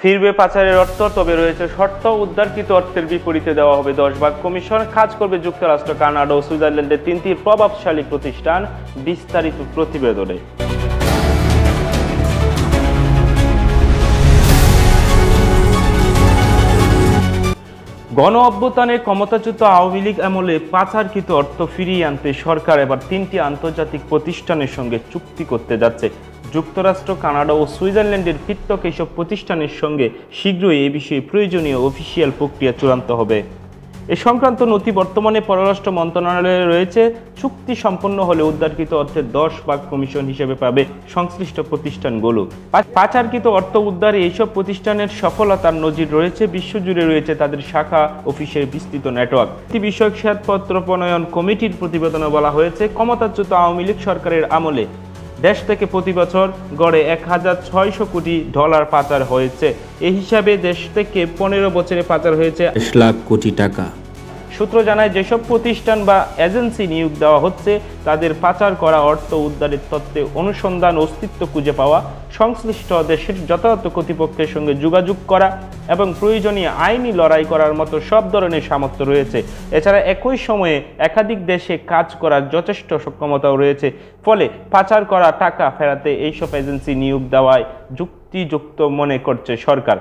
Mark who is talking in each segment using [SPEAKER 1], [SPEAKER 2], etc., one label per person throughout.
[SPEAKER 1] ফিরবে পাচারের অর্থ, তবে রয়েছে শর্ত। উদ্ধারকৃত অর্থের বিপরীতে দেওয়া হবে 10 ভাগ কমিশন। কাজ করবে যুক্তরাষ্ট্র, কানাডা ও সুইজারল্যান্ডের 3টি প্রভাবশালী প্রতিষ্ঠান। বিস্তারিত প্রতিবেদনে। গণ অভ্যুত্থানে ক্ষমতাচ্যুত আওয়ামী লীগ আমলে পাচারকৃত অর্থ ফিরিয়ে আনতে সরকার এবার 3টি আন্তর্জাতিক প্রতিষ্ঠানের সঙ্গে চুক্তি করতে যাচ্ছে। যুক্তরাষ্ট্র, কানাডা ও সুইজারল্যান্ডের ভিত্তিক এসব প্রতিষ্ঠানের সঙ্গে শীঘ্রই এ বিষয়ে প্রয়োজনীয় অফিসিয়াল প্রক্রিয়া চূড়ান্ত হবে। এ সংক্রান্ত নথি বর্তমানে পররাষ্ট্র মন্ত্রণালয়ে রয়েছে। চুক্তি সম্পন্ন হলে উদ্ধারকৃত অর্থের 10 ভাগ কমিশন হিসেবে পাবে সংশ্লিষ্ট প্রতিষ্ঠানগুলো। পাচারকৃত অর্থ উদ্ধারে এইসব প্রতিষ্ঠানের সফলতার নজির রয়েছে। বিশ্বজুড়ে রয়েছে তাদের শাখা অফিসের বিস্তৃত নেটওয়ার্ক। নীতি বিষয়ক শ্বেতপত্র প্রণয়ন কমিটির প্রতিবেদনে বলা হয়েছে, ক্ষমতাচ্যুত আওয়ামী লীগ সরকারের আমলে দেশ থেকে প্রতি বছর গড়ে $1,600 কোটি পাচার হয়েছে। এই হিসাবে দেশ থেকে 15 বছরে পাচার হয়েছে
[SPEAKER 2] 10 লাখ কোটি টাকা।
[SPEAKER 1] সূত্র জানায়, যেসব প্রতিষ্ঠান বা এজেন্সি নিয়োগ দেওয়া হচ্ছে তাদের পাচার করা অর্থ উদ্ধারের তত্ত্বে অনুসন্ধান, অস্তিত্ব খুঁজে পাওয়া, সংশ্লিষ্ট দেশের যথাযথ কর্তৃপক্ষের সঙ্গে যোগাযোগ করা এবং প্রয়োজনীয় আইনি লড়াই করার মতো সব ধরনের সামর্থ্য রয়েছে। এছাড়া একই সময়ে একাধিক দেশে কাজ করার যথেষ্ট সক্ষমতাও রয়েছে। ফলে পাচার করা টাকা ফেরাতে এইসব এজেন্সি নিয়োগ দেওয়ায় যুক্তিযুক্ত মনে করছে সরকার।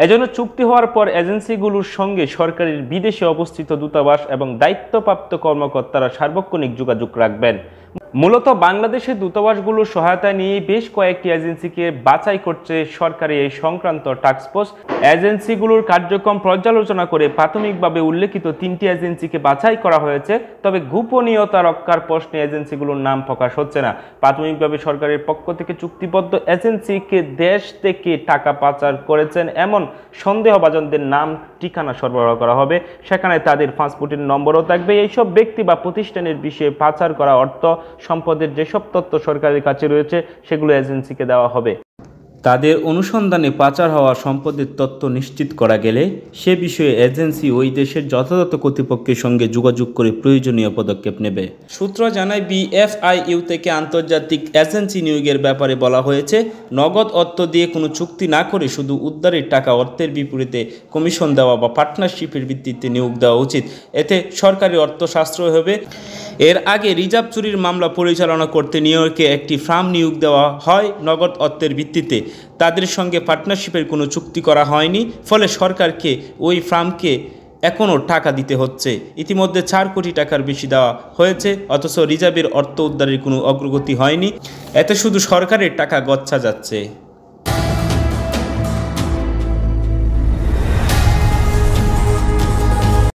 [SPEAKER 1] এজন্য চুক্তি হওয়ার পর এজেন্সিগুলোর সঙ্গে সরকারের বিদেশে অবস্থিত দূতাবাস এবং দায়িত্বপ্রাপ্ত কর্মকর্তারা সার্বক্ষণিক যোগাযোগ রাখবেন। মূলত বাংলাদেশের দূতাবাসগুলোর সহায়তা নিয়ে বেশ কয়েকটি এজেন্সিকে বাছাই করছে সরকারি এই সংক্রান্ত টাস্কফোর্স। এজেন্সিগুলোর কার্যক্রম পর্যালোচনা করে প্রাথমিকভাবে উল্লেখিত 3টি এজেন্সিকে বাছাই করা হয়েছে। তবে গোপনীয়তা রক্ষার প্রশ্নে এজেন্সিগুলোর নাম প্রকাশ হচ্ছে না। প্রাথমিকভাবে সরকারের পক্ষ থেকে চুক্তিবদ্ধ এজেন্সিকে দেশ থেকে টাকা পাচার করেছেন এমন সন্দেহভাজনদের নাম, ঠিকানা সরবরাহ করা হবে। সেখানে তাদের পাসপোর্টের নম্বরও থাকবে। এইসব ব্যক্তি বা প্রতিষ্ঠানের বিষয়ে পাচার করা অর্থ সম্পদের যেসব তথ্য সরকারের কাছে রয়েছে সেগুলো এজেন্সিকে দেওয়া হবে।
[SPEAKER 2] তাদের অনুসন্ধানে পাচার হওয়া সম্পদের তথ্য নিশ্চিত করা গেলে সে বিষয়ে এজেন্সি ওই দেশের যথাযথ কর্তৃপক্ষের সঙ্গে যোগাযোগ করে প্রয়োজনীয় পদক্ষেপ নেবে। সূত্র জানায়, BFIU থেকে আন্তর্জাতিক এজেন্সি নিয়োগের ব্যাপারে বলা হয়েছে, নগদ অর্থ দিয়ে কোনো চুক্তি না করে শুধু উদ্ধারের টাকা অর্থের বিপরীতে কমিশন দেওয়া বা পার্টনারশিপের ভিত্তিতে নিয়োগ দেওয়া উচিত। এতে সরকারি অর্থ সাশ্রয় হবে। এর আগে রিজার্ভ চুরির মামলা পরিচালনা করতে নিউ ইয়র্কে একটি ফার্ম নিয়োগ দেওয়া হয় নগদ অর্থের ভিত্তিতে। তাদের সঙ্গে পার্টনারশিপের কোনো চুক্তি করা হয়নি। ফলে সরকারকে ওই ফার্মকে এখনও টাকা দিতে হচ্ছে। ইতিমধ্যে 4 কোটি টাকার বেশি দেওয়া হয়েছে, অথচ রিজার্ভের অর্থ উদ্ধারের কোনো অগ্রগতি হয়নি। এতে শুধু সরকারের টাকা গচ্ছা যাচ্ছে।